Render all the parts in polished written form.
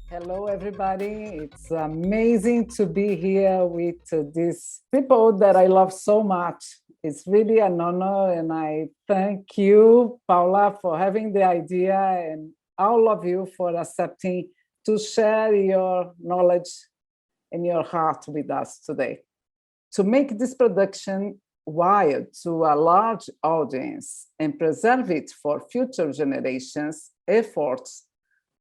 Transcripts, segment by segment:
Hello, everybody. It's amazing to be here with these people that I love so much. It's really an honor, and I thank you, Paula, for having the idea, and all of you for accepting to share your knowledge and your heart with us today. To make this production wired to a large audience and preserve it for future generations, efforts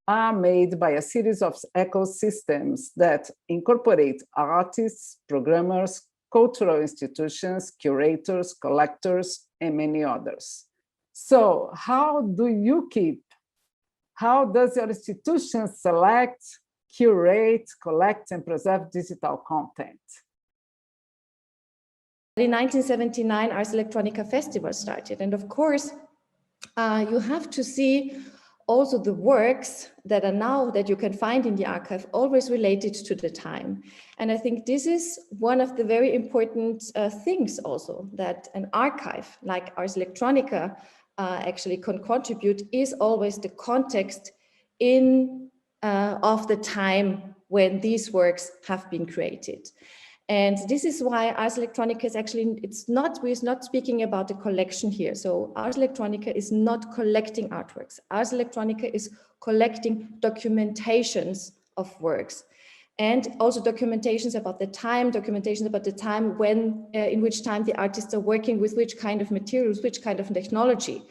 are made by a series of ecosystems that incorporate artists, programmers, cultural institutions, curators, collectors, and many others. So how does your institution select, curate, collect, and preserve digital content? In 1979, Ars Electronica Festival started. And of course, you have to see also the works that are now that you can find in the archive always related to the time. And I think this is one of the very important things also, that an archive like Ars Electronica actually can contribute, is always the context of the time when these works have been created. And this is why Ars Electronica is actually, we're not speaking about the collection here. So Ars Electronica is not collecting artworks. Ars Electronica is collecting documentations of works, and also documentations about the time, when, in which time the artists are working with which kind of materials, which kind of technology.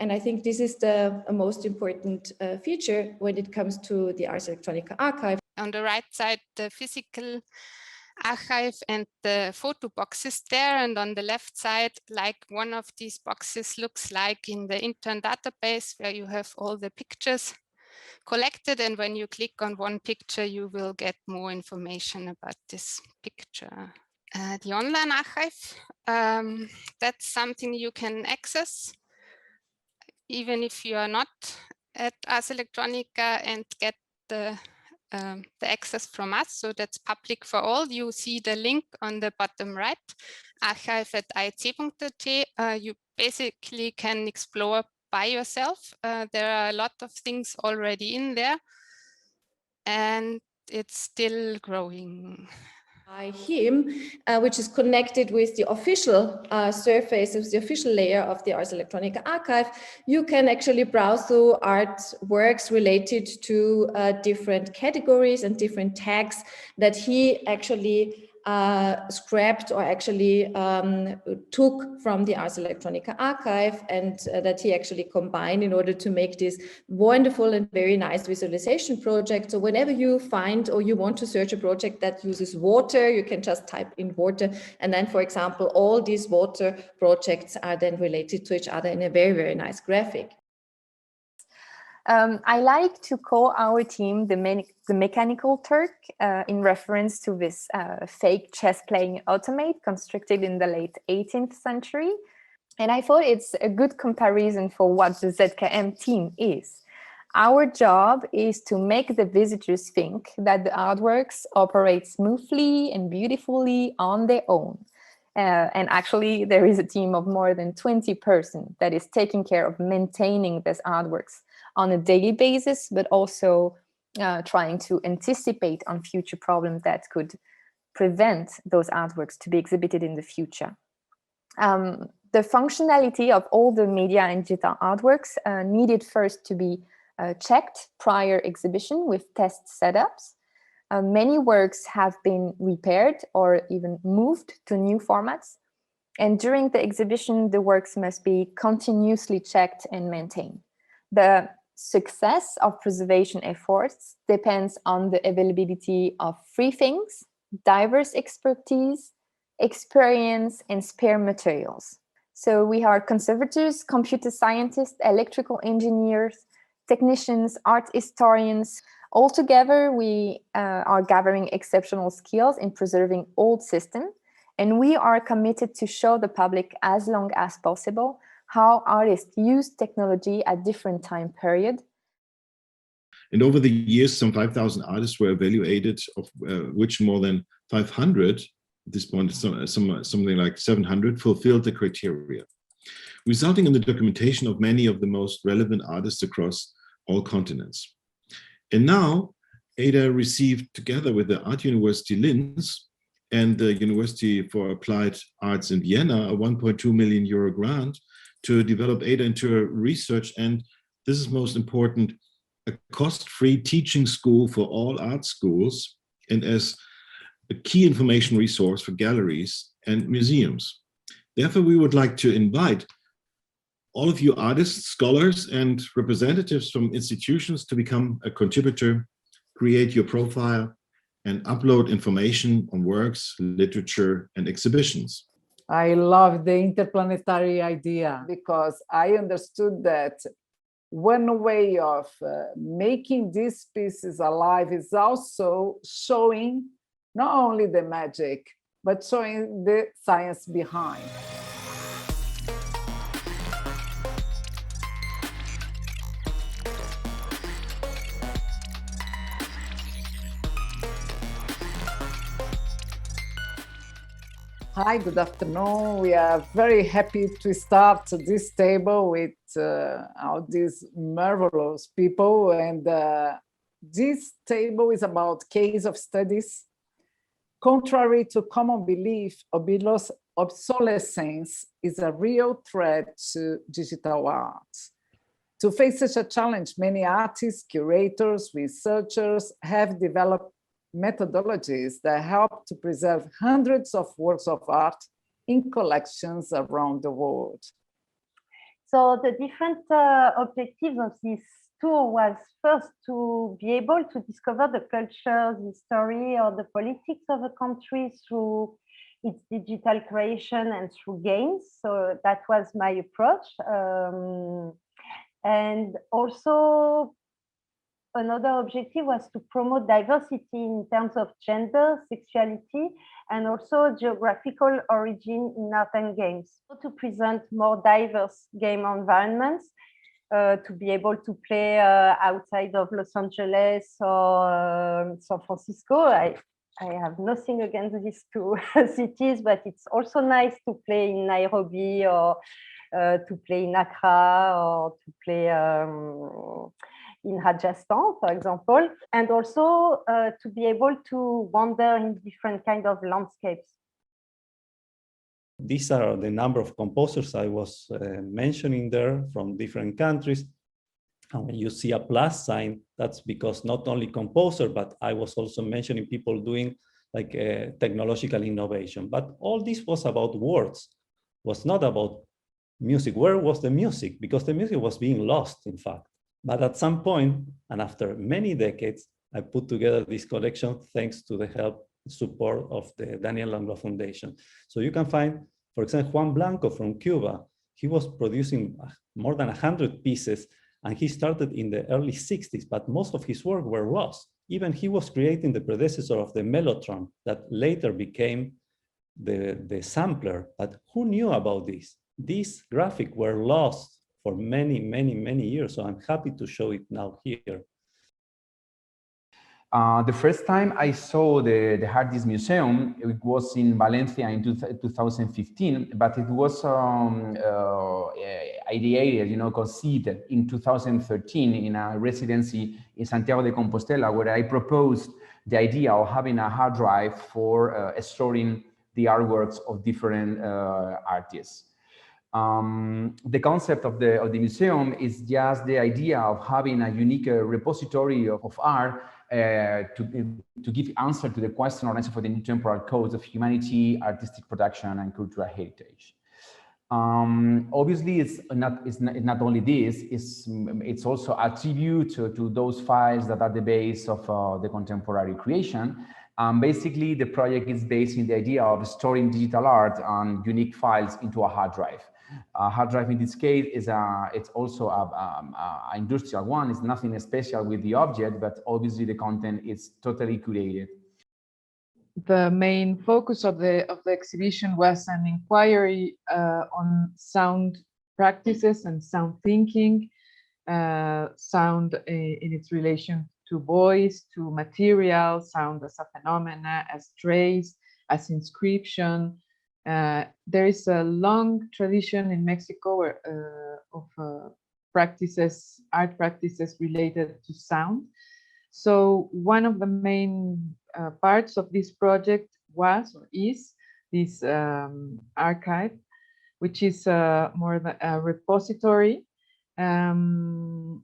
And I think this is the most important feature when it comes to the Ars Electronica archive. On the right side, the physical archive and the photo boxes there, and on the left side, like one of these boxes looks like in the intern database, where you have all the pictures collected, and when you click on one picture you will get more information about this picture. The online archive, that's something you can access even if you are not at Ars Electronica and get the access from us. So that's public for all. You see the link on the bottom right, archive@aec.at. You basically can explore by yourself. There are a lot of things already in there, and it's still growing. By him, which is connected with the official surface of the official layer of the Ars Electronica archive, you can actually browse through artworks related to different categories and different tags that he actually scrapped or actually took from the Ars Electronica archive, and that he actually combined in order to make this wonderful and very nice visualization project. So whenever you find or you want to search a project that uses water, you can just type in water, and then, for example, all these water projects are then related to each other in a very, very nice graphic. I like to call our team the Mechanical Turk in reference to this fake chess-playing automate constructed in the late 18th century. And I thought it's a good comparison for what the ZKM team is. Our job is to make the visitors think that the artworks operate smoothly and beautifully on their own. And actually, there is a team of more than 20 persons that is taking care of maintaining these artworks on a daily basis, but also trying to anticipate on future problems that could prevent those artworks to be exhibited in the future. The functionality of all the media and digital artworks needed first to be checked prior exhibition with test setups. Many works have been repaired or even moved to new formats. And during the exhibition, the works must be continuously checked and maintained. The success of preservation efforts depends on the availability of free things, diverse expertise, experience, and spare materials. So we are conservators, computer scientists, electrical engineers, technicians, art historians. All together, we are gathering exceptional skills in preserving old systems, and we are committed to show the public as long as possible how artists use technology at different time periods. And over the years, some 5,000 artists were evaluated, of which more than 500, at this point, something like 700, fulfilled the criteria, resulting in the documentation of many of the most relevant artists across all continents. And now, Ada received, together with the Art University Linz and the University for Applied Arts in Vienna, a 1.2 million euro grant to develop Ada into a research, and this is most important, a cost-free teaching school for all art schools, and as a key information resource for galleries and museums. Therefore, we would like to invite all of you artists, scholars, and representatives from institutions to become a contributor, create your profile, and upload information on works, literature, and exhibitions. I love the interplanetary idea because I understood that one way of making these pieces alive is also showing not only the magic, but showing the science behind. Hi, good afternoon. We are very happy to start this table with all these marvelous people. And this table is about case of studies. Contrary to common belief, obsolescence is a real threat to digital art. To face such a challenge, many artists, curators, researchers have developed methodologies that help to preserve hundreds of works of art in collections around the world. So the different objectives of this tour was first to be able to discover the culture, the history, or the politics of a country through its digital creation and through games. So that was my approach. And also, another objective was to promote diversity in terms of gender, sexuality, and also geographical origin in art and games. So to present more diverse game environments, to be able to play outside of Los Angeles or San Francisco. I have nothing against these two cities, but it's also nice to play in Nairobi or to play in Accra or to play in Rajasthan, for example, and also to be able to wander in different kind of landscapes. These are the number of composers I was mentioning there from different countries. And when you see a plus sign, that's because not only composer, but I was also mentioning people doing like technological innovation. But all this was about words, was not about music. Where was the music? Because the music was being lost, in fact. But at some point, and after many decades, I put together this collection thanks to the help support of the Daniel Langlois Foundation. So you can find, for example, Juan Blanco from Cuba. He was producing more than 100 pieces, and he started in the early 60s, but most of his work were lost. Even he was creating the predecessor of the Mellotron that later became the sampler. But who knew about this? These graphics were lost for many, many, many years. So I'm happy to show it now here. The first time I saw the Hard Disk Museum, it was in Valencia in 2015, but it was ideated, conceived in 2013 in a residency in Santiago de Compostela, where I proposed the idea of having a hard drive for storing the artworks of different artists. The concept of the museum is just the idea of having a unique repository of art to give answer to the question or answer for the new temporal codes of humanity, artistic production, and cultural heritage. Obviously, it's not only this, it's also a tribute to those files that are the base of the contemporary creation. Basically, the project is based in the idea of storing digital art and unique files into a hard drive. A hard drive in this case is it's also a industrial one. It's nothing special with the object, but obviously the content is totally curated. The main focus of the exhibition was an inquiry on sound practices and sound thinking, sound in its relation to voice, to material, sound as a phenomena, as trace, as inscription. There is a long tradition in Mexico of practices, art practices related to sound. So one of the main parts of this project was or is this archive, which is more than a repository. And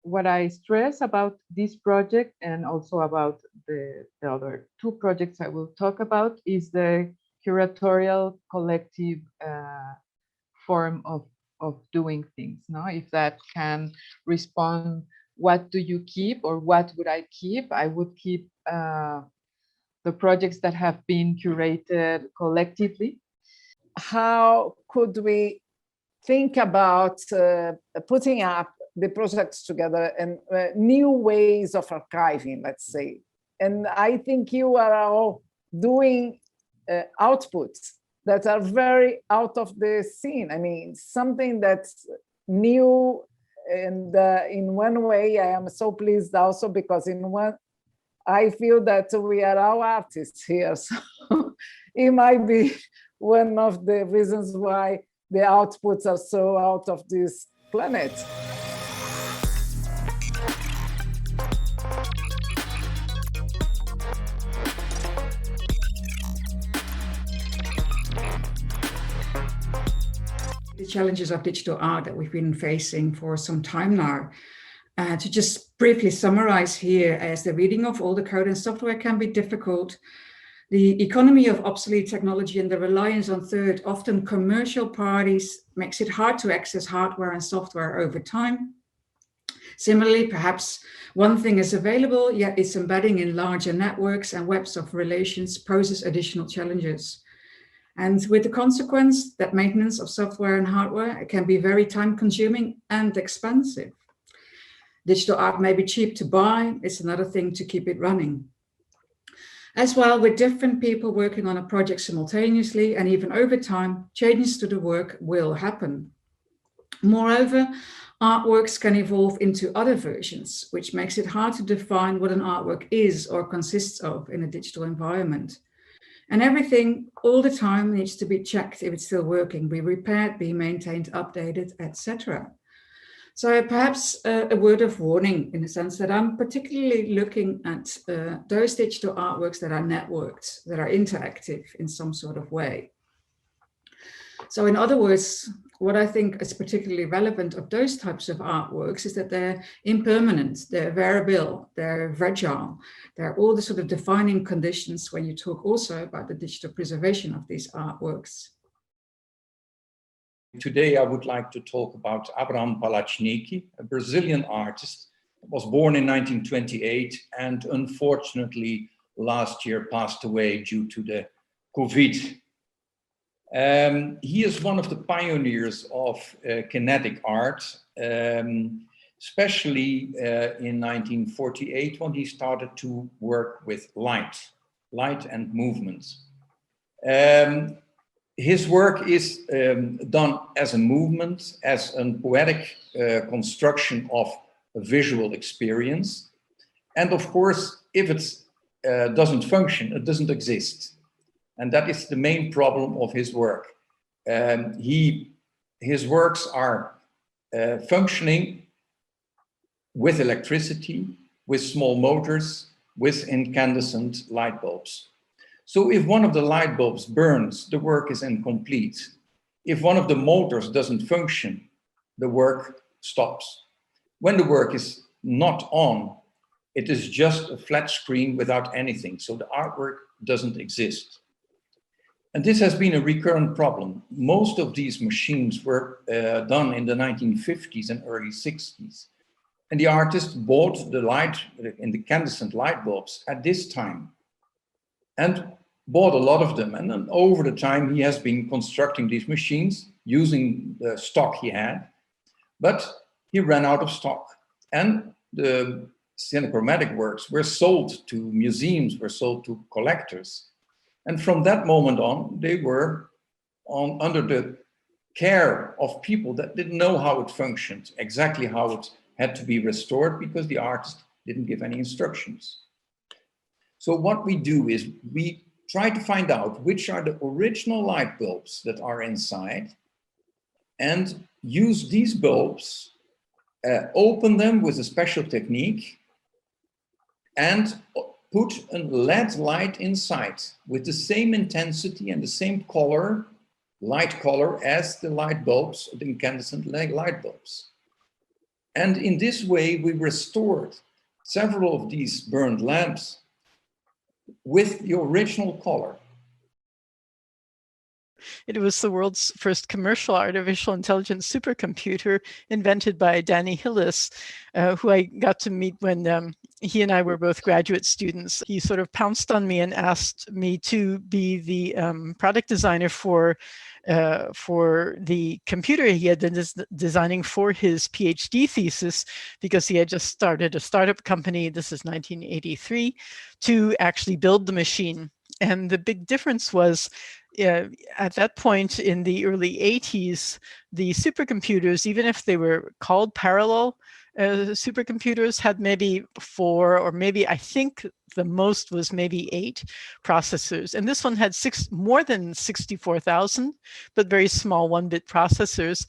what I stress about this project and also about the other two projects I will talk about is the curatorial collective form of doing things. No, if that can respond, what do you keep or what would I keep? I would keep the projects that have been curated collectively. How could we think about putting up the projects together and new ways of archiving, let's say? And I think you are all doing outputs that are very out of the scene. I mean, something that's new. And in one way, I am so pleased also because I feel that we are all artists here. So it might be one of the reasons why the outputs are so out of this planet. The challenges of digital art that we've been facing for some time now. To just briefly summarize here, as the reading of all the code and software can be difficult, the economy of obsolete technology and the reliance on third, often commercial parties makes it hard to access hardware and software over time. Similarly, perhaps one thing is available, yet its embedding in larger networks and webs of relations poses additional challenges. And with the consequence that maintenance of software and hardware can be very time-consuming and expensive. Digital art may be cheap to buy, it's another thing to keep it running. As well, with different people working on a project simultaneously and even over time, changes to the work will happen. Moreover, artworks can evolve into other versions, which makes it hard to define what an artwork is or consists of in a digital environment. And everything all the time needs to be checked if it's still working, be repaired, be maintained, updated, etc. So perhaps a word of warning in the sense that I'm particularly looking at those digital artworks that are networked, that are interactive in some sort of way. So in other words, what I think is particularly relevant of those types of artworks is that they're impermanent, they're variable, they're fragile. They're all the sort of defining conditions when you talk also about the digital preservation of these artworks. Today, I would like to talk about Abraham Palachniky, a Brazilian artist, was born in 1928 and unfortunately last year passed away due to the COVID. He is one of the pioneers of kinetic art, especially in 1948 when he started to work with light and movements. His work is done as a movement, as a poetic construction of a visual experience. And of course, if it doesn't function, it doesn't exist. And that is the main problem of his work. His works are functioning with electricity, with small motors, with incandescent light bulbs. So if one of the light bulbs burns, the work is incomplete. If one of the motors doesn't function, the work stops. When the work is not on, it is just a flat screen without anything. So the artwork doesn't exist. And this has been a recurrent problem. Most of these machines were done in the 1950s and early 60s. And the artist bought the incandescent light bulbs at this time. And bought a lot of them. And then over the time, he has been constructing these machines using the stock he had, but he ran out of stock. And the Cinechromatic works were sold to museums, were sold to collectors. And from that moment on, they were under the care of people that didn't know how it functioned, exactly how it had to be restored, because the artist didn't give any instructions. So what we do is we try to find out which are the original light bulbs that are inside and use these bulbs, open them with a special technique and put a LED light inside with the same intensity and the same color, light color, as the light bulbs, the incandescent light bulbs. And in this way, we restored several of these burned lamps with the original color. It was the world's first commercial artificial intelligence supercomputer invented by Danny Hillis, who I got to meet when he and I were both graduate students. He sort of pounced on me and asked me to be the product designer for the computer he had been designing for his PhD thesis, because he had just started a startup company, this is 1983, to actually build the machine. And the big difference was, at that point in the early 80s, the supercomputers, even if they were called parallel supercomputers, had maybe 4, or maybe, I think the most was maybe 8 processors. And this one had more than 64,000, but very small 1-bit processors.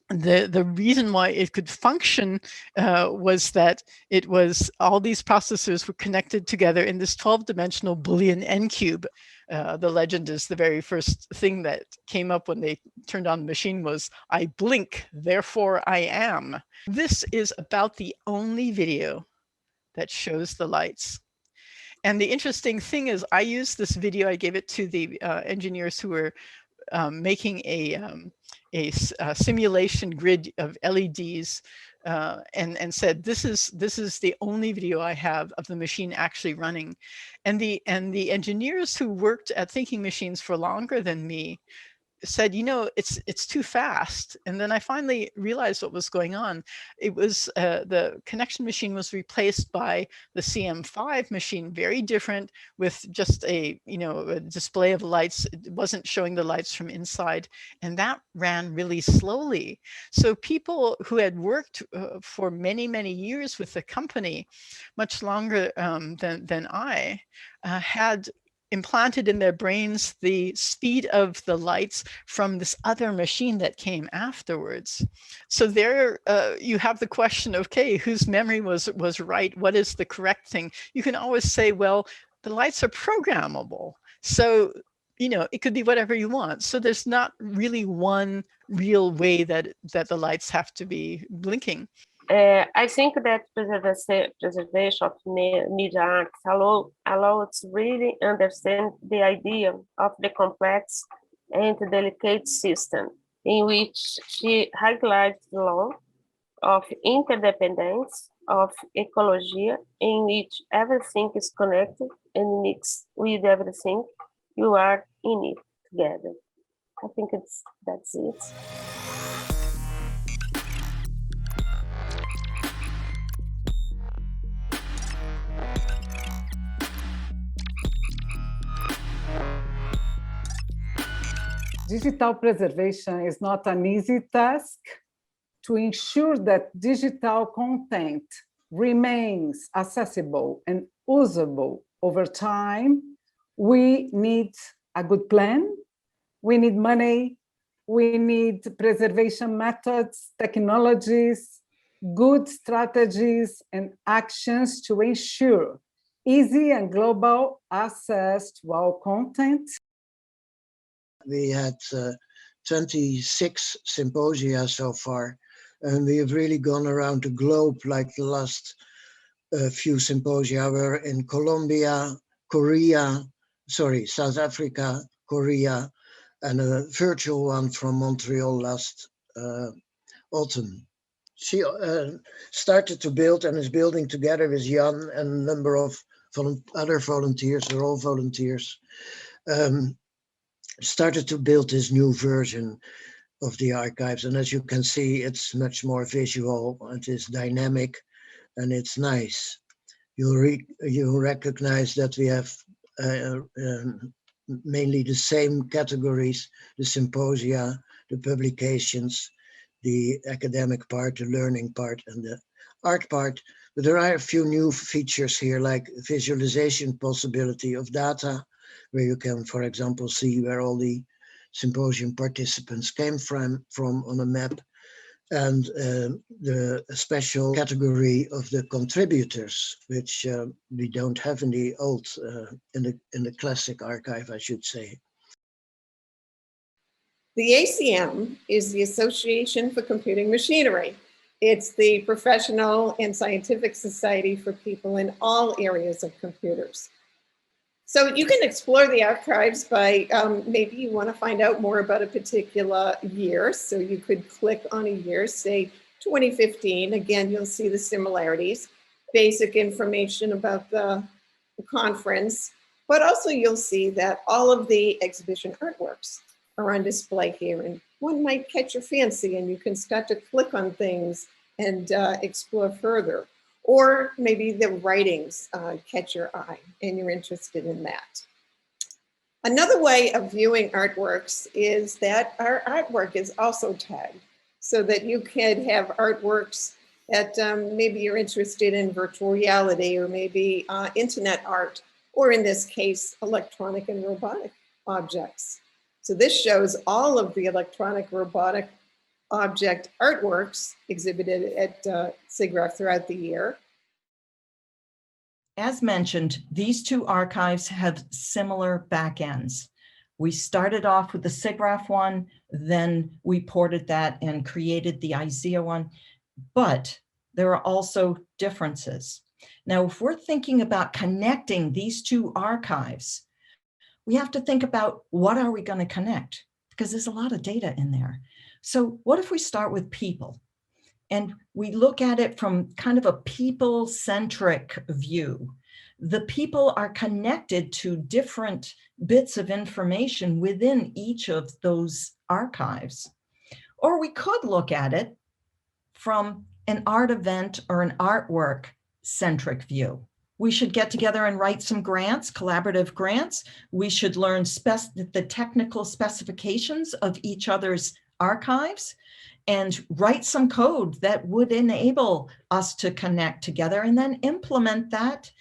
The reason why it could function was that it was, all these processors were connected together in this 12-dimensional Boolean n-cube. The legend is the very first thing that came up when they turned on the machine was, I blink, therefore I am. This is about the only video that shows the lights. And the interesting thing is, I used this video, I gave it to the engineers who were making a simulation grid of LEDs, and said, this is the only video I have of the machine actually running. And the engineers who worked at Thinking Machines for longer than me said, you know, it's too fast. And then I finally realized what was going on. It was the connection machine was replaced by the CM5 machine, very different, with just a display of lights. It wasn't showing the lights from inside, and that ran really slowly. So people who had worked for many years with the company, much longer than I, had implanted in their brains the speed of the lights from this other machine that came afterwards. So there you have the question, okay, whose memory was right? What is the correct thing? You can always say, well, the lights are programmable. So, you know, it could be whatever you want. So there's not really one real way that the lights have to be blinking. I think that preservation of media arts allows to really understand the idea of the complex and delicate system in which she highlights the law of interdependence, of ecology, in which everything is connected and mixed with everything. You are in it together. I think that's it. Digital preservation is not an easy task. To ensure that digital content remains accessible and usable over time, we need a good plan, we need money, we need preservation methods, technologies, good strategies and actions to ensure easy and global access to our content. We had 26 symposia so far, and we have really gone around the globe, like the last few symposia were in Colombia, South Africa, Korea, and a virtual one from Montreal last autumn. She started to build and is building together with Jan and a number of other volunteers, they're all volunteers, started to build this new version of the archives. And as you can see, it's much more visual, it is dynamic, and it's nice. You recognize that we have mainly the same categories: the symposia, the publications, the academic part, the learning part, and the art part. But there are a few new features here, like visualization possibility of data, where you can, for example, see where all the symposium participants came from on a map, and the special category of the contributors, which we don't have in the old, in the classic archive, I should say. The ACM is the Association for Computing Machinery. It's the professional and scientific society for people in all areas of computers. So you can explore the archives by, maybe you want to find out more about a particular year. So you could click on a year, say 2015. Again, you'll see the similarities, basic information about the conference, but also you'll see that all of the exhibition artworks are on display here, and one might catch your fancy and you can start to click on things and explore further. Or maybe the writings catch your eye and you're interested in that. Another way of viewing artworks is that our artwork is also tagged, so that you can have artworks that maybe you're interested in virtual reality, or maybe internet art, or in this case, electronic and robotic objects. So this shows all of the electronic robotic object artworks exhibited at SIGGRAPH throughout the year. As mentioned, these two archives have similar backends. We started off with the SIGGRAPH one, then we ported that and created the IZEA one, but there are also differences. Now, if we're thinking about connecting these two archives, we have to think about what are we going to connect, because there's a lot of data in there. So what if we start with people and we look at it from kind of a people-centric view? The people are connected to different bits of information within each of those archives. Or we could look at it from an art event or an artwork-centric view. We should get together and write some grants, collaborative grants. We should learn the technical specifications of each other's archives and write some code that would enable us to connect together, and then implement that,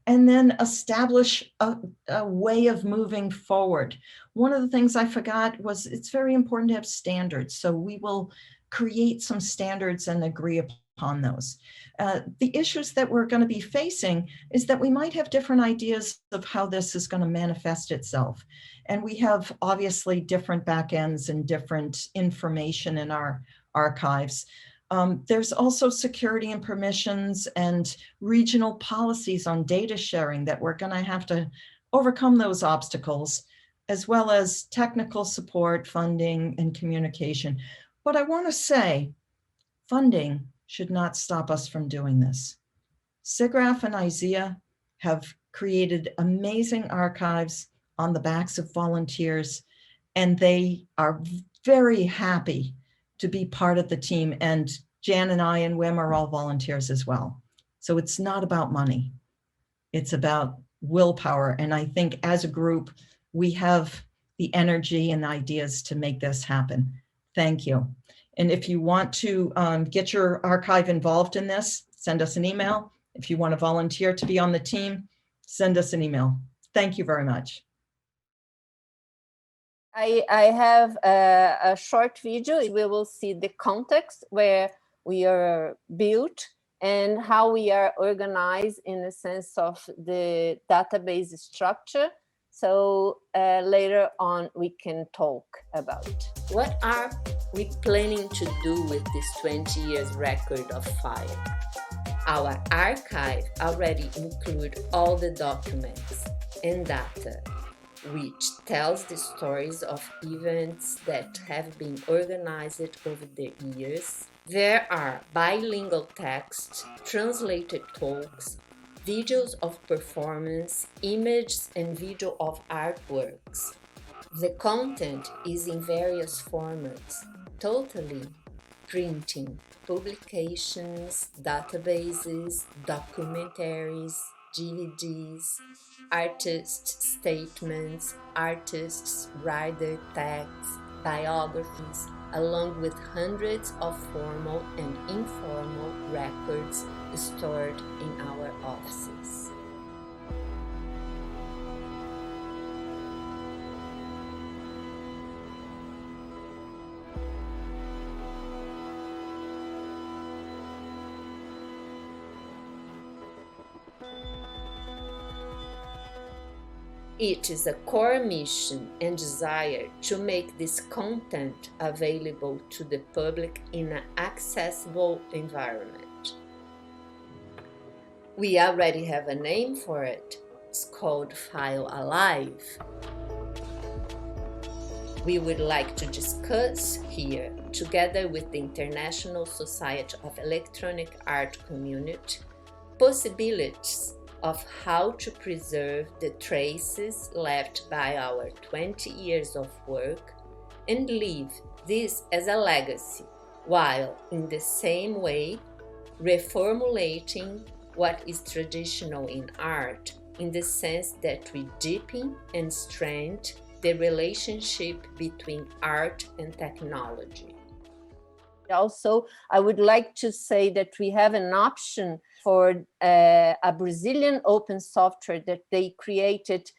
and then establish a way of moving forward. One of the things I forgot was it's very important to have standards. So we will create some standards and agree upon those. The issues that we're going to be facing is that we might have different ideas of how this is going to manifest itself. And we have obviously different backends and different information in our archives. There's also security and permissions and regional policies on data sharing that we're going to have to overcome those obstacles, as well as technical support, funding, and communication. But I want to say, funding should not stop us from doing this. SIGGRAPH and IZEA have created amazing archives on the backs of volunteers, and they are very happy to be part of the team. And Jan and I and Wim are all volunteers as well. So it's not about money. It's about willpower. And I think as a group, we have the energy and ideas to make this happen. Thank you. And if you want to get your archive involved in this, send us an email. If you want to volunteer to be on the team, send us an email. Thank you very much. I have a short video. We will see the context where we are built and how we are organized in the sense of the database structure. So later on, we can talk about it. What are we planning to do with this 20 years record of fire? Our archive already includes all the documents and data, which tells the stories of events that have been organized over the years. There are bilingual texts, translated talks, videos of performance, images and video of artworks. The content is in various formats, totally printing, publications, databases, documentaries, DVDs, artist statements, artists' writer tags, biographies, along with hundreds of formal and informal records stored in our offices. It is a core mission and desire to make this content available to the public in an accessible environment. We already have a name for it. It's called File Alive. We would like to discuss here, together with the International Society of Electronic Art Community, possibilities of how to preserve the traces left by our 20 years of work and leave this as a legacy, while in the same way reformulating what is traditional in art, in the sense that we deepen and strengthen the relationship between art and technology. Also, I would like to say that we have an option for a Brazilian open software that they created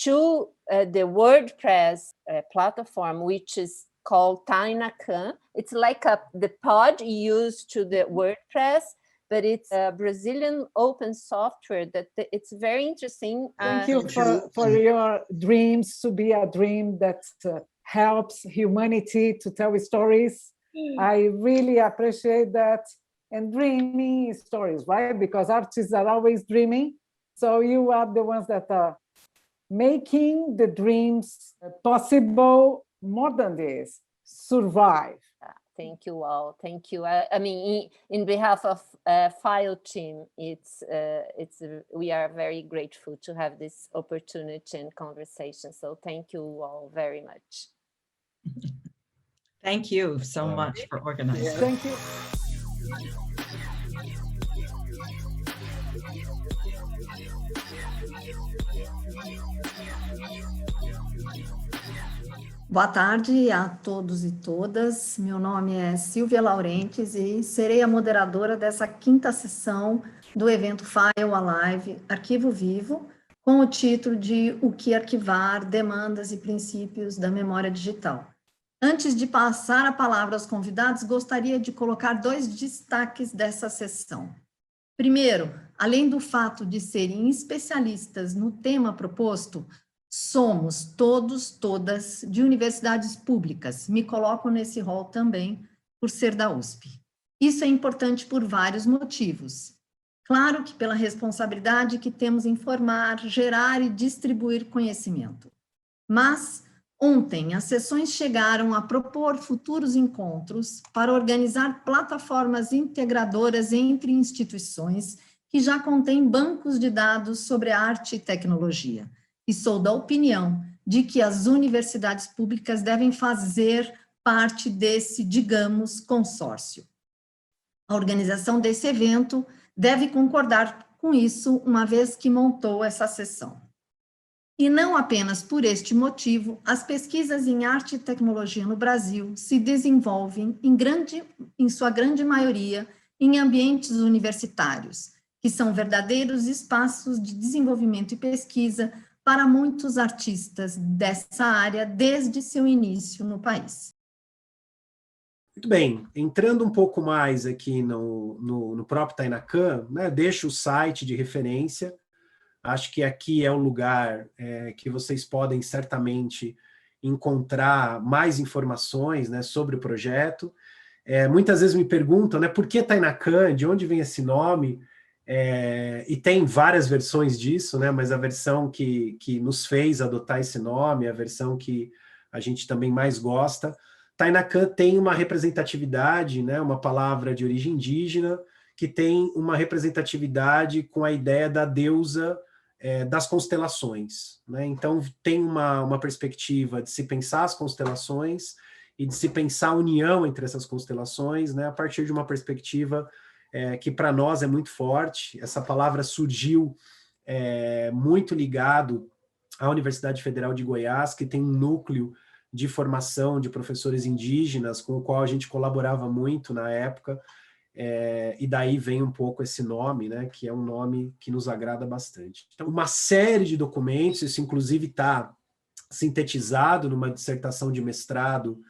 to the WordPress platform, which is called Tainacan. It's like the pod used to the WordPress, but it's a Brazilian open software that it's very interesting. Thank you for your dreams to be a dream that helps humanity to tell stories. I really appreciate that. And dreaming stories, right? Because artists are always dreaming. So you are the ones that are making the dreams possible. More than this, survive. Thank you all. Thank you. I mean, in behalf of File team, we are very grateful to have this opportunity and conversation. So thank you all very much. Thank you so much for organizing. Thank you. Boa tarde a todos e todas. Meu nome é Silvia Laurentes e serei a moderadora dessa quinta sessão do evento File Alive, Arquivo Vivo, com o título de O que arquivar, demandas e princípios da memória digital. Antes de passar a palavra aos convidados, gostaria de colocar dois destaques dessa sessão. Primeiro, além do fato de serem especialistas no tema proposto, somos todas de universidades públicas. Me coloco nesse rol também, por ser da USP. Isso é importante por vários motivos. Claro que pela responsabilidade que temos em formar, gerar e distribuir conhecimento. Mas, ontem, as sessões chegaram a propor futuros encontros para organizar plataformas integradoras entre instituições que já contêm bancos de dados sobre arte e tecnologia. E sou da opinião de que as universidades públicas devem fazer parte desse, digamos, consórcio. A organização desse evento deve concordar com isso, uma vez que montou essa sessão. E não apenas por este motivo, as pesquisas em arte e tecnologia no Brasil se desenvolvem, em sua grande maioria, em ambientes universitários, que são verdadeiros espaços de desenvolvimento e pesquisa para muitos artistas dessa área desde seu início no país. Muito bem, entrando um pouco mais aqui no próprio Tainacan, né, deixo o site de referência. Acho que aqui é o lugar que vocês podem certamente encontrar mais informações, né, sobre o projeto. Muitas vezes me perguntam, né, por que Tainacan, de onde vem esse nome? E tem várias versões disso, né, mas a versão que nos fez adotar esse nome, a versão que a gente também mais gosta. Tainacan tem uma representatividade, né, uma palavra de origem indígena, que tem uma representatividade com a ideia da deusa das constelações, né? Então tem uma perspectiva de se pensar as constelações e de se pensar a união entre essas constelações, né? A partir de uma perspectiva que para nós é muito forte. Essa palavra surgiu muito ligado à Universidade Federal de Goiás, que tem um núcleo de formação de professores indígenas, com o qual a gente colaborava muito na época, e daí vem um pouco esse nome, né, que é um nome que nos agrada bastante. Então, uma série de documentos, isso inclusive está sintetizado numa dissertação de mestrado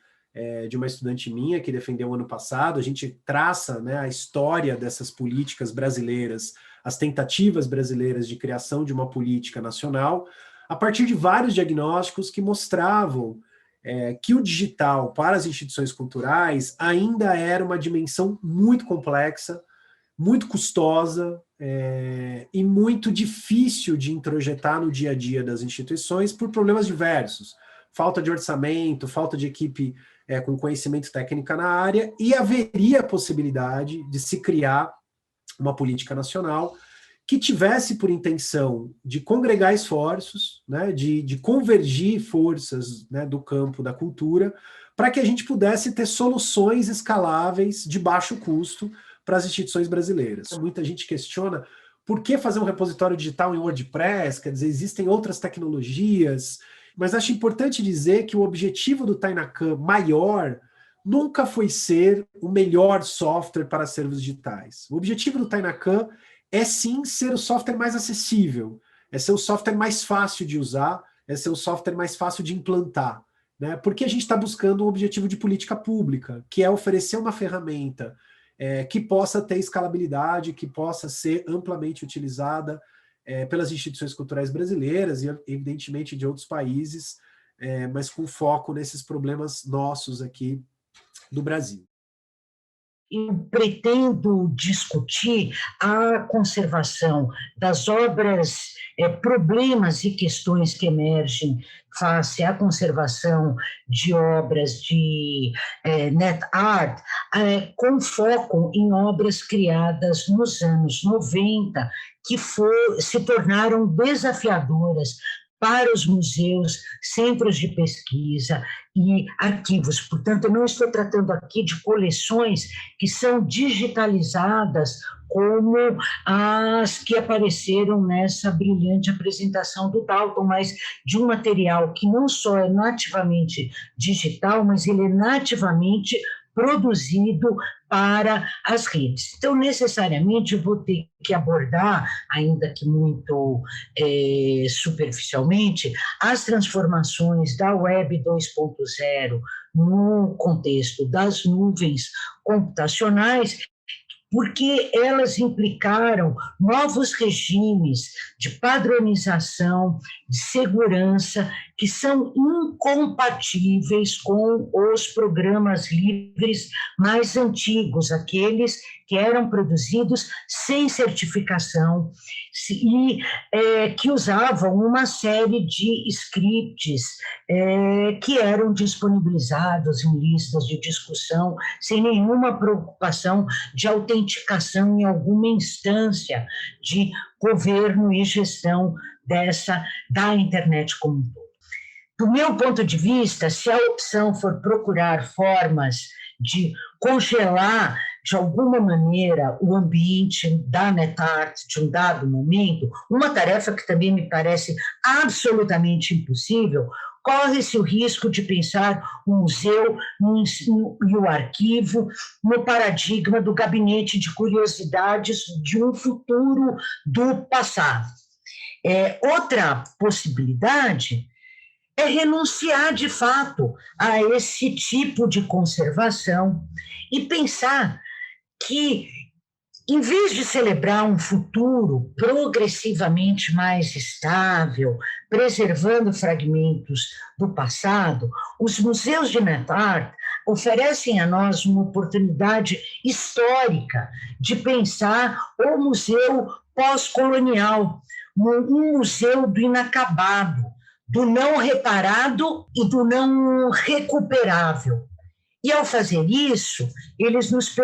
de uma estudante minha que defendeu ano passado. A gente traça, né, a história dessas políticas brasileiras, as tentativas brasileiras de criação de uma política nacional, a partir de vários diagnósticos que mostravam que o digital para as instituições culturais ainda era uma dimensão muito complexa, muito custosa e muito difícil de introjetar no dia a dia das instituições por problemas diversos. Falta de orçamento, falta de equipe com conhecimento técnico na área, e haveria a possibilidade de se criar uma política nacional que tivesse por intenção de congregar esforços, né, de convergir forças, né, do campo da cultura, para que a gente pudesse ter soluções escaláveis de baixo custo para as instituições brasileiras. Muita gente questiona por que fazer um repositório digital em WordPress, quer dizer, existem outras tecnologias, mas acho importante dizer que o objetivo do Tainacan maior nunca foi ser o melhor software para acervos digitais. O objetivo do Tainacan é sim ser o software mais acessível, é ser o software mais fácil de usar, é ser o software mais fácil de implantar, né? Porque a gente está buscando um objetivo de política pública, que é oferecer uma ferramenta que possa ter escalabilidade, que possa ser amplamente utilizada pelas instituições culturais brasileiras e, evidentemente, de outros países, mas com foco nesses problemas nossos aqui do Brasil. Eu pretendo discutir a conservação das obras, problemas e questões que emergem face à conservação de obras de net art, com foco em obras criadas nos anos 90, que se tornaram desafiadoras para os museus, centros de pesquisa e arquivos. Portanto, eu não estou tratando aqui de coleções que são digitalizadas como as que apareceram nessa brilhante apresentação do Dalton, mas de um material que não só é nativamente digital, mas ele é nativamente produzido para as redes. Então, necessariamente, eu vou ter que abordar, ainda que muito superficialmente, as transformações da Web 2.0 no contexto das nuvens computacionais, porque elas implicaram novos regimes de padronização, de segurança, que são incompatíveis com os programas livres mais antigos, aqueles que eram produzidos sem certificação e que usavam uma série de scripts que eram disponibilizados em listas de discussão, sem nenhuma preocupação de autenticação em alguma instância de governo e gestão da internet como um todo. Do meu ponto de vista, se a opção for procurar formas de congelar de alguma maneira o ambiente da NetArt de um dado momento, uma tarefa que também me parece absolutamente impossível, corre-se o risco de pensar o museu e o arquivo no paradigma do gabinete de curiosidades de um futuro do passado. Outra possibilidade é renunciar, de fato, a esse tipo de conservação e pensar que, em vez de celebrar um futuro progressivamente mais estável, preservando fragmentos do passado, os museus de NetArt oferecem a nós uma oportunidade histórica de pensar o museu pós-colonial, um museu do inacabado, do não reparado e do não recuperável. E, ao fazer isso, eles nos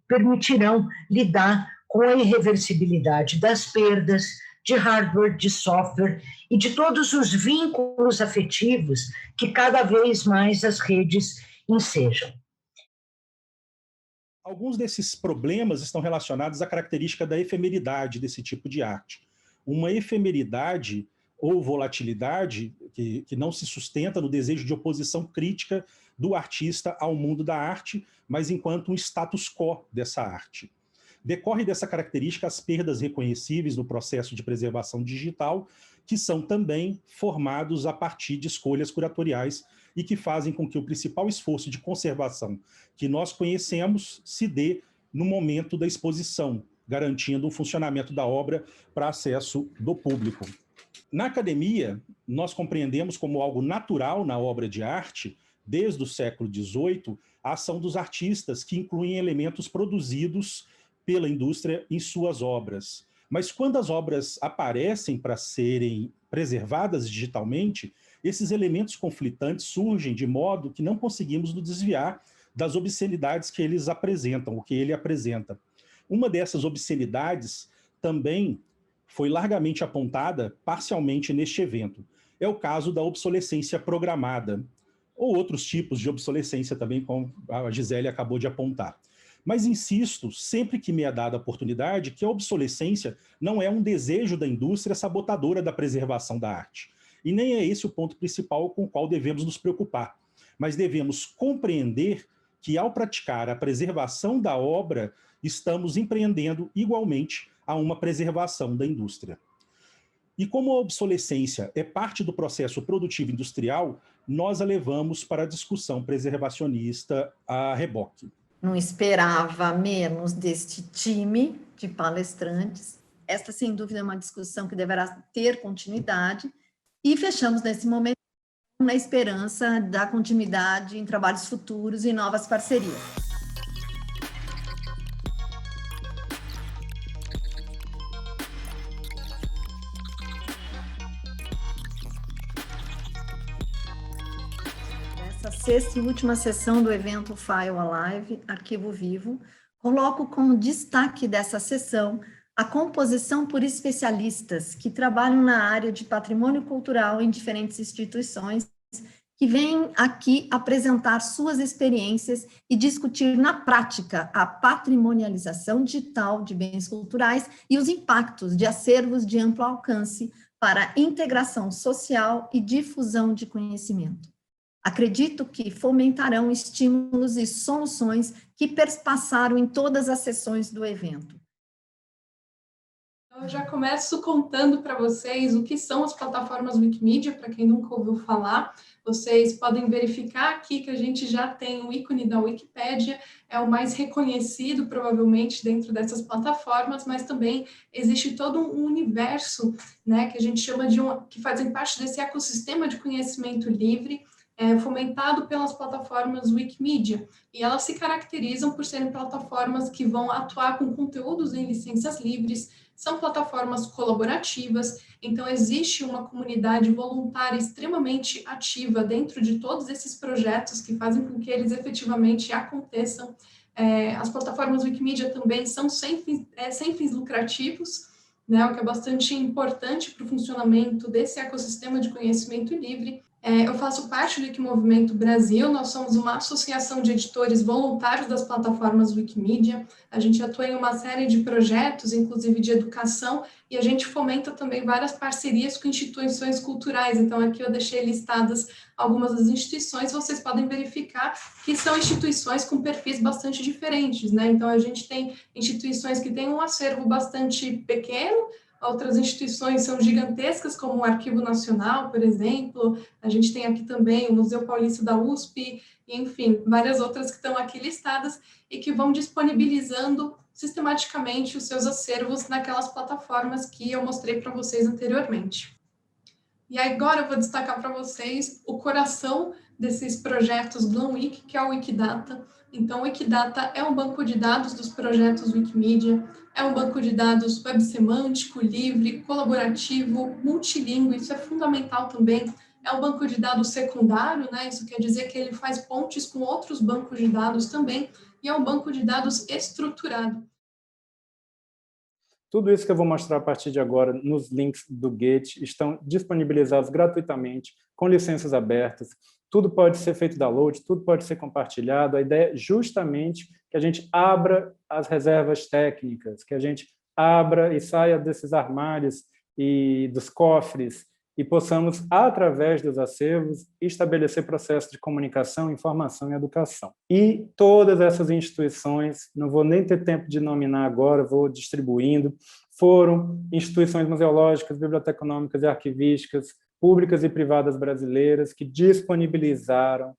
permitirão lidar com a irreversibilidade das perdas de hardware, de software e de todos os vínculos afetivos que cada vez mais as redes ensejam. Alguns desses problemas estão relacionados à característica da efemeridade desse tipo de arte. Uma efemeridade ou volatilidade que não se sustenta no desejo de oposição crítica do artista ao mundo da arte, mas enquanto um status quo dessa arte. Decorre dessa característica as perdas reconhecíveis no processo de preservação digital, que são também formados a partir de escolhas curatoriais e que fazem com que o principal esforço de conservação que nós conhecemos se dê no momento da exposição, garantindo o funcionamento da obra para acesso do público. Na academia, nós compreendemos como algo natural na obra de arte, desde o século XVIII, a ação dos artistas, que incluem elementos produzidos pela indústria em suas obras. Mas quando as obras aparecem para serem preservadas digitalmente, esses elementos conflitantes surgem de modo que não conseguimos nos desviar das obscenidades que eles apresentam, o que ele apresenta. Uma dessas obscenidades também foi largamente apontada parcialmente neste evento. É o caso da obsolescência programada, ou outros tipos de obsolescência também, como a Gisele acabou de apontar. Mas insisto, sempre que me é dada a oportunidade, que a obsolescência não é um desejo da indústria sabotadora da preservação da arte. E nem é esse o ponto principal com o qual devemos nos preocupar. Mas devemos compreender que, ao praticar a preservação da obra, estamos empreendendo igualmente a uma preservação da indústria. E como a obsolescência é parte do processo produtivo industrial, nós a levamos para a discussão preservacionista a reboque. Não esperava menos deste time de palestrantes. Esta, sem dúvida, é uma discussão que deverá ter continuidade. E fechamos nesse momento na esperança da continuidade em trabalhos futuros e novas parcerias. Nessa sexta e última sessão do evento File Alive, Arquivo Vivo, coloco como destaque dessa sessão a composição por especialistas que trabalham na área de patrimônio cultural em diferentes instituições, que vêm aqui apresentar suas experiências e discutir na prática a patrimonialização digital de bens culturais e os impactos de acervos de amplo alcance para a integração social e difusão de conhecimento. Acredito que fomentarão estímulos e soluções que perspassaram em todas as sessões do evento. Eu já começo contando para vocês o que são as plataformas Wikimedia, para quem nunca ouviu falar. Vocês podem verificar aqui que a gente já tem o ícone da Wikipédia, é o mais reconhecido, provavelmente, dentro dessas plataformas, mas também existe todo um universo, né, que a gente chama de que fazem parte desse ecossistema de conhecimento livre, fomentado pelas plataformas Wikimedia, e elas se caracterizam por serem plataformas que vão atuar com conteúdos em licenças livres, são plataformas colaborativas, então existe uma comunidade voluntária extremamente ativa dentro de todos esses projetos que fazem com que eles efetivamente aconteçam. As plataformas Wikimedia também são sem fins lucrativos, né, o que é bastante importante para o funcionamento desse ecossistema de conhecimento livre. Eu faço parte do Wikimovimento Brasil, nós somos uma associação de editores voluntários das plataformas Wikimedia, a gente atua em uma série de projetos, inclusive de educação, e a gente fomenta também várias parcerias com instituições culturais, então aqui eu deixei listadas algumas das instituições, vocês podem verificar que são instituições com perfis bastante diferentes, né? Então a gente tem instituições que têm um acervo bastante pequeno, outras instituições são gigantescas, como o Arquivo Nacional, por exemplo. A gente tem aqui também o Museu Paulista da USP, enfim, várias outras que estão aqui listadas e que vão disponibilizando sistematicamente os seus acervos naquelas plataformas que eu mostrei para vocês anteriormente. E agora eu vou destacar para vocês o coração desses projetos Glam Wiki, que é o Wikidata. Então, o Wikidata é um banco de dados dos projetos Wikimedia, é um banco de dados web semântico, livre, colaborativo, multilingüe, isso é fundamental também é o banco de dados secundário, né? Isso quer dizer que ele faz pontes com outros bancos de dados também, e é um banco de dados estruturado. Tudo isso que eu vou mostrar a partir de agora nos links do Gate estão disponibilizados gratuitamente, com licenças abertas. Tudo pode ser feito download, tudo pode ser compartilhado. A ideia é justamente que a gente abra as reservas técnicas, que a gente abra e saia desses armários e dos cofres e possamos, através dos acervos, estabelecer processos de comunicação, informação e educação. E todas essas instituições, não vou nem ter tempo de nominar agora, vou distribuindo, foram instituições museológicas, biblioteconômicas e arquivísticas, públicas e privadas brasileiras, que disponibilizaram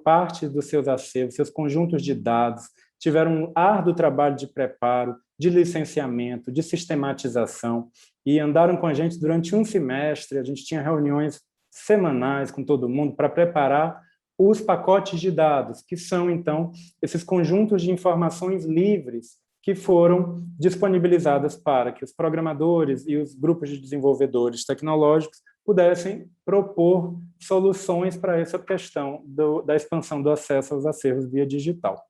parte dos seus acervos, seus conjuntos de dados, tiveram um árduo trabalho de preparo, de licenciamento, de sistematização, e andaram com a gente durante um semestre. A gente tinha reuniões semanais com todo mundo para preparar os pacotes de dados, que são, então, esses conjuntos de informações livres que foram disponibilizadas para que os programadores e os grupos de desenvolvedores tecnológicos pudessem propor soluções para essa questão da expansão do acesso aos acervos via digital.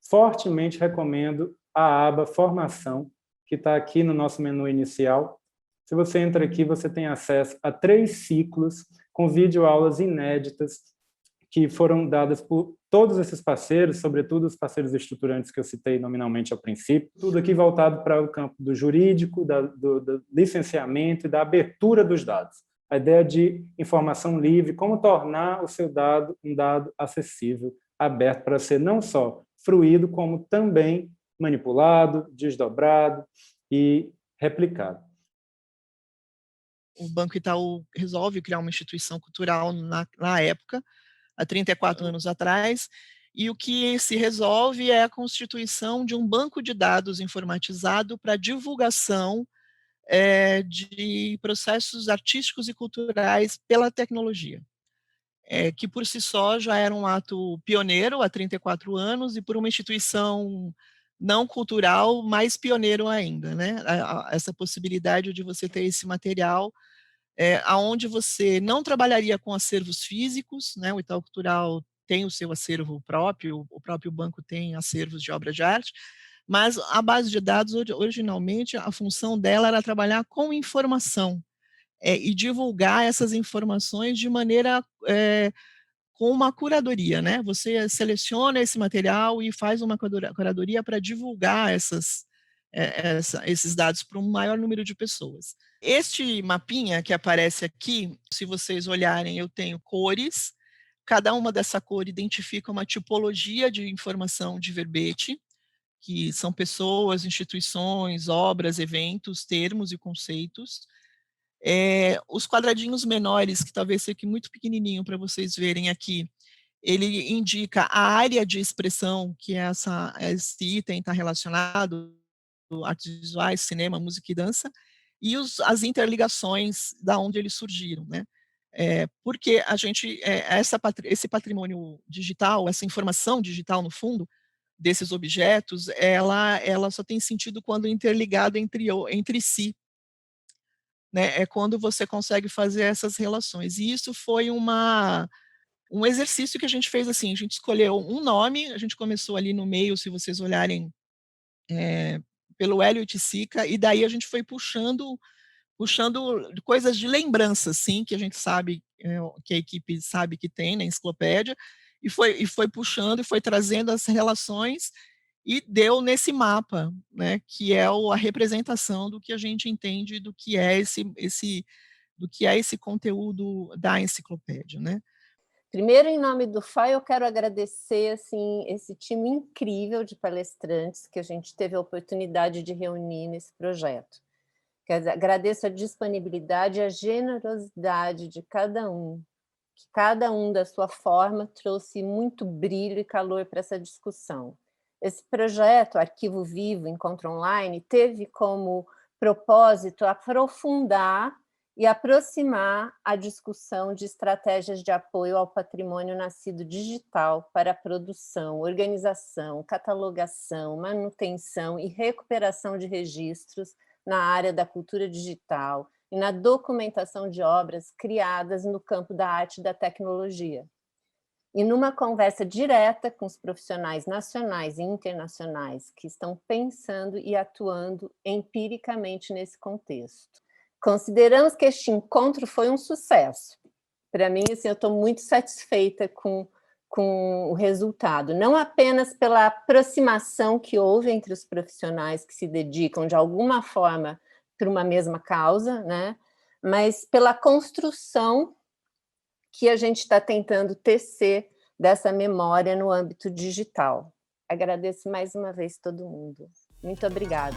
Fortemente recomendo a aba Formação, que está aqui no nosso menu inicial. Se você entra aqui, você tem acesso a 3 ciclos com videoaulas inéditas que foram dadas por todos esses parceiros, sobretudo os parceiros estruturantes que eu citei nominalmente ao princípio. Tudo aqui voltado para o campo do jurídico, do licenciamento e da abertura dos dados. A ideia de informação livre, como tornar o seu dado um dado acessível, aberto para ser não só fruído, como também manipulado, desdobrado e replicado. O Banco Itaú resolve criar uma instituição cultural na época, há 34 anos atrás, e o que se resolve é a constituição de um banco de dados informatizado para divulgação de processos artísticos e culturais pela tecnologia, que por si só já era um ato pioneiro há 34 anos, e por uma instituição não cultural, mais pioneiro ainda, né? Essa possibilidade de você ter esse material aonde você não trabalharia com acervos físicos, né? O Itaú Cultural tem o seu acervo próprio, o próprio banco tem acervos de obras de arte, mas a base de dados, originalmente, a função dela era trabalhar com informação e divulgar essas informações de maneira com uma curadoria, né? Você seleciona esse material e faz uma curadoria para divulgar esses dados para um maior número de pessoas. Este mapinha que aparece aqui, se vocês olharem, eu tenho cores, cada uma dessa cor identifica uma tipologia de informação de verbete, que são pessoas, instituições, obras, eventos, termos e conceitos. Os quadradinhos menores, que talvez seja muito pequenininho para vocês verem aqui, ele indica a área de expressão que esse item está relacionado, artes visuais, cinema, música e dança, e as interligações da onde eles surgiram, né? Porque a gente, esse patrimônio digital, essa informação digital, no fundo, desses objetos, ela só tem sentido quando interligada entre si, né? É quando você consegue fazer essas relações. E isso foi um exercício que a gente fez assim, a gente escolheu um nome, a gente começou ali no meio, se vocês olharem, pelo Hélio Oiticica, e daí a gente foi puxando coisas de lembrança, assim, que a gente sabe, que a equipe sabe que tem na enciclopédia, e foi puxando e foi trazendo as relações e deu nesse mapa, né, que é a representação do que a gente entende do que é esse conteúdo da enciclopédia, né? Primeiro, em nome do FAI, eu quero agradecer assim, esse time incrível de palestrantes que a gente teve a oportunidade de reunir nesse projeto. Agradeço a disponibilidade e a generosidade de cada um, que cada um da sua forma trouxe muito brilho e calor para essa discussão. Esse projeto, Arquivo Vivo, Encontro Online, teve como propósito aprofundar e aproximar a discussão de estratégias de apoio ao patrimônio nascido digital para a produção, organização, catalogação, manutenção e recuperação de registros na área da cultura digital, e na documentação de obras criadas no campo da arte e da tecnologia. E numa conversa direta com os profissionais nacionais e internacionais que estão pensando e atuando empiricamente nesse contexto. Consideramos que este encontro foi um sucesso. Para mim, assim, eu estou muito satisfeita com o resultado, não apenas pela aproximação que houve entre os profissionais que se dedicam de alguma forma para uma mesma causa, né? Mas pela construção que a gente está tentando tecer dessa memória no âmbito digital. Agradeço mais uma vez todo mundo. Muito obrigada.